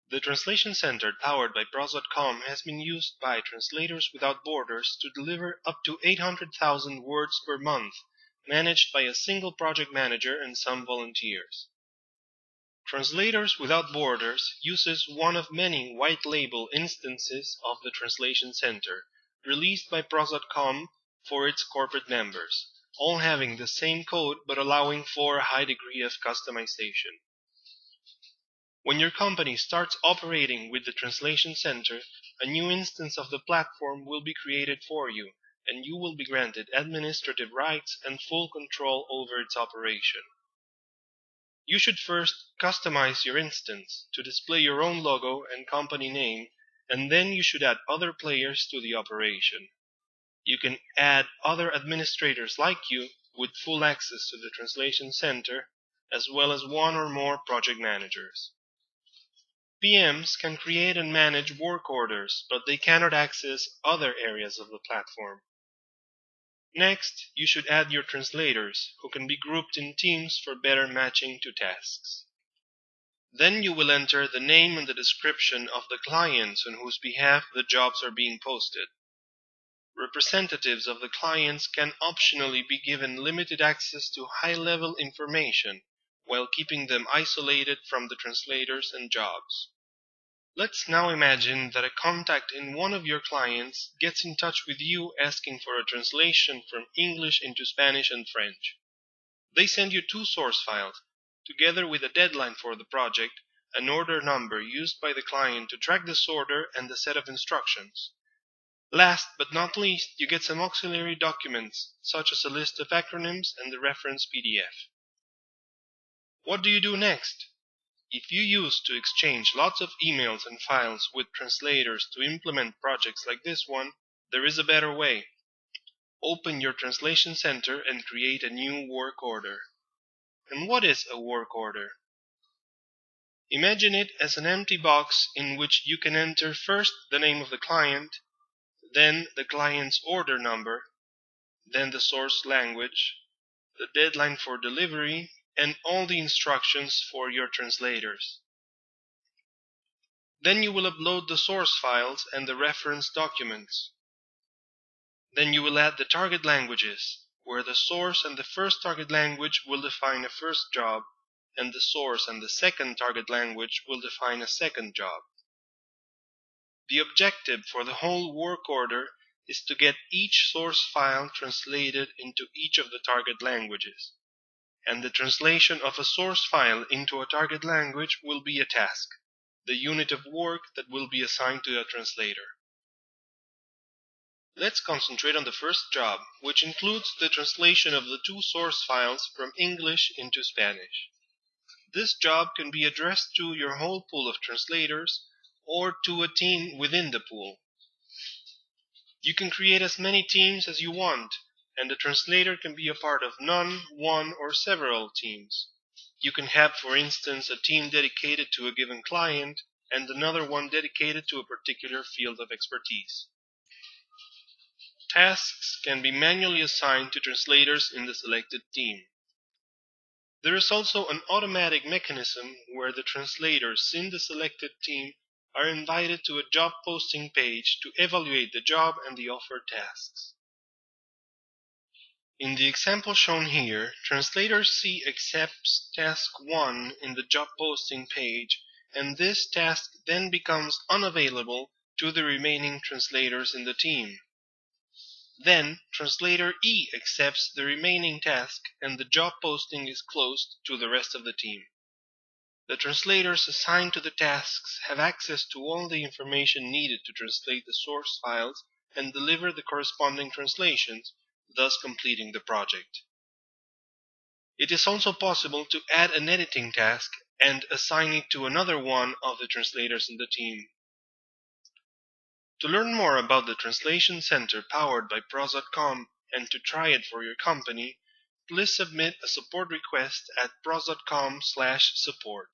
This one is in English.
The Translation Center powered by Pros.com has been used by Translators Without Borders to deliver up to 800,000 words per month, managed by a single project manager and some volunteers. Translators Without Borders uses one of many white-label instances of the Translation Center, released by Pros.com for its corporate members, all having the same code but allowing for a high degree of customization. When your company starts operating with the Translation Center, a new instance of the platform will be created for you, and you will be granted administrative rights and full control over its operation. You should first customize your instance to display your own logo and company name, and then you should add other players to the operation. You can add other administrators like you with full access to the Translation Center, as well as one or more project managers. PMs can create and manage work orders, but they cannot access other areas of the platform. Next, you should add your translators, who can be grouped in teams for better matching to tasks. Then you will enter the name and the description of the clients on whose behalf the jobs are being posted. Representatives of the clients can optionally be given limited access to high-level information, while keeping them isolated from the translators and jobs. Let's now imagine that a contact in one of your clients gets in touch with you asking for a translation from English into Spanish and French. They send you two source files, together with a deadline for the project, an order number used by the client to track this order, and a set of instructions. Last but not least, you get some auxiliary documents, such as a list of acronyms and the reference PDF. What do you do next? If you used to exchange lots of emails and files with translators to implement projects like this one, there is a better way. Open your Translation Center and create a new work order. And what is a work order? Imagine it as an empty box in which you can enter first the name of the client, then the client's order number, then the source language, the deadline for delivery, and all the instructions for your translators. Then you will upload the source files and the reference documents. Then you will add the target languages, where the source and the first target language will define a first job, and the source and the second target language will define a second job. The objective for the whole work order is to get each source file translated into each of the target languages, and the translation of a source file into a target language will be a task, the unit of work that will be assigned to a translator. Let's concentrate on the first job, which includes the translation of the two source files from English into Spanish. This job can be addressed to your whole pool of translators or to a team within the pool. You can create as many teams as you want, and the translator can be a part of none, one, or several teams. You can have, for instance, a team dedicated to a given client and another one dedicated to a particular field of expertise. Tasks can be manually assigned to translators in the selected team. There is also an automatic mechanism where the translators in the selected team are invited to a job posting page to evaluate the job and the offered tasks. In the example shown here, translator C accepts task 1 in the job posting page, and this task then becomes unavailable to the remaining translators in the team. Then, translator E accepts the remaining task, and the job posting is closed to the rest of the team. The translators assigned to the tasks have access to all the information needed to translate the source files and deliver the corresponding translations, thus completing the project. It is also possible to add an editing task and assign it to another one of the translators in the team. To learn more about the Translation Center powered by Pros.com and to try it for your company, please submit a support request at pros.com/support.